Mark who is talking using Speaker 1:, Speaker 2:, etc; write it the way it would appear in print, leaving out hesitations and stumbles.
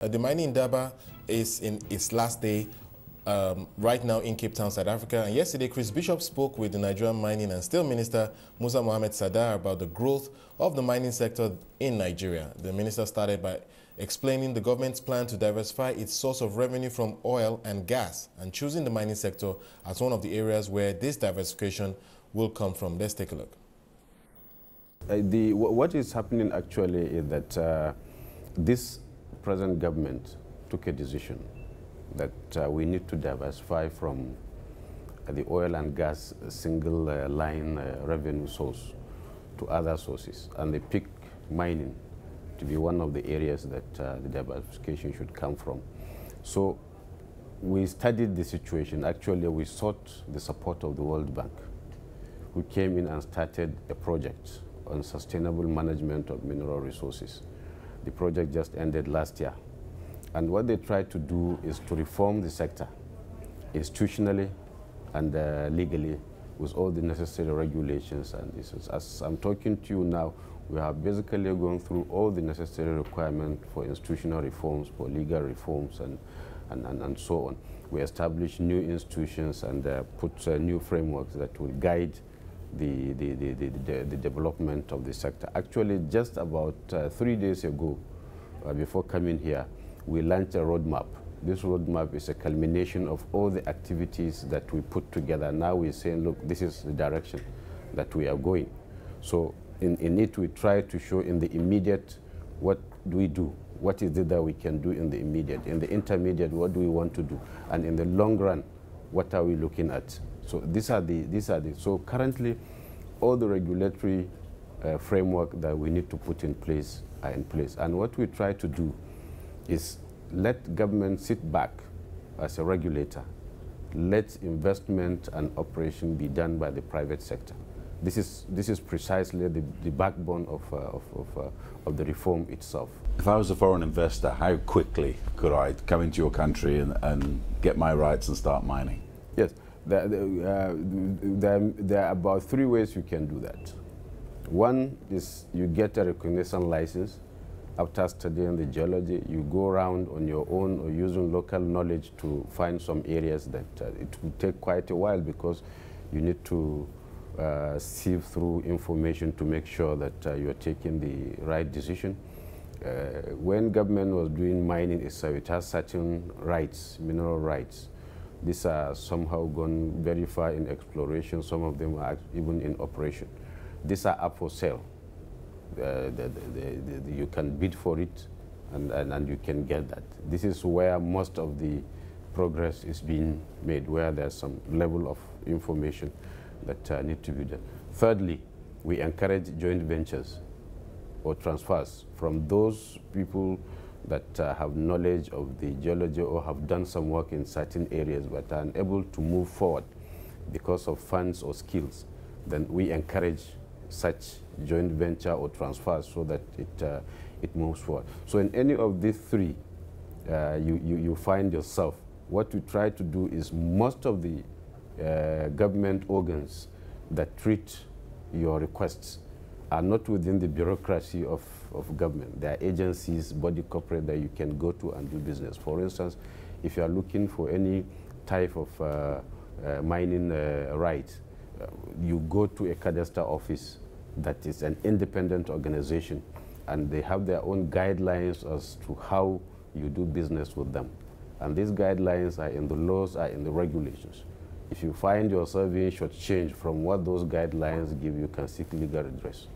Speaker 1: The Mining Indaba is in its last day right now in Cape Town, South Africa. And yesterday, Chris Bishop spoke with the Nigerian Mining and Steel Minister, Musa Mohammed Sada, about the growth of the mining sector in Nigeria. The minister started by explaining the government's plan to diversify its source of revenue from oil and gas and choosing the mining sector as one of the areas where this diversification will come from. Let's take a look.
Speaker 2: What is happening actually is that this present government took a decision that we need to diversify from the oil and gas single line revenue source to other sources, and they picked mining to be one of the areas that the diversification should come from. So we studied the situation. Actually, we sought the support of the World Bank, who came in and started a project on sustainable management of mineral resources. The project just ended last year. And what they tried to do is to reform the sector institutionally and legally with all the necessary regulations and issues. As I'm talking to you now, we have basically gone through all the necessary requirements for institutional reforms, for legal reforms, and so on. We established new institutions and put new frameworks that will guide the development of the sector. Actually, just about 3 days ago, before coming here, we launched a roadmap. This roadmap is a culmination of all the activities that we put together. Now we're saying, look, this is the direction that we are going. So in it, we try to show in the immediate, what do we do? What is it that we can do in the immediate? In the intermediate, what do we want to do? And in the long run, what are we looking at? So so currently, all the regulatory framework that we need to put in place are in place. And what we try to do is let government sit back as a regulator, let investment and operation be done by the private sector. This is precisely the backbone of the reform itself.
Speaker 3: If I was a foreign investor, how quickly could I come into your country and get my rights and start mining?
Speaker 2: Yes, there are about 3 ways you can do that. One is you get a recognition license. After studying the geology, you go around on your own or using local knowledge to find some areas that it will take quite a while, because you need to sieve through information to make sure that you're taking the right decision. When government was doing mining, it has certain rights, mineral rights. These are somehow gone very far in exploration. Some of them are even in operation. These are up for sale. You can bid for it, and you can get that. This is where most of the progress is being made, where there's some level of information that need to be done. Thirdly, we encourage joint ventures or transfers from those people that have knowledge of the geology or have done some work in certain areas but are unable to move forward because of funds or skills. Then we encourage such joint venture or transfers so that it moves forward. So in any of these 3, you find yourself. What we try to do is, most of the government organs that treat your requests are not within the bureaucracy of government. There are agencies, body corporate that you can go to and do business. For instance, if you are looking for any type of mining right, you go to a cadastre office that is an independent organization, and they have their own guidelines as to how you do business with them. And these guidelines are in the laws, are in the regulations. If you find yourself being shortchanged from what those guidelines give, you can seek legal redress.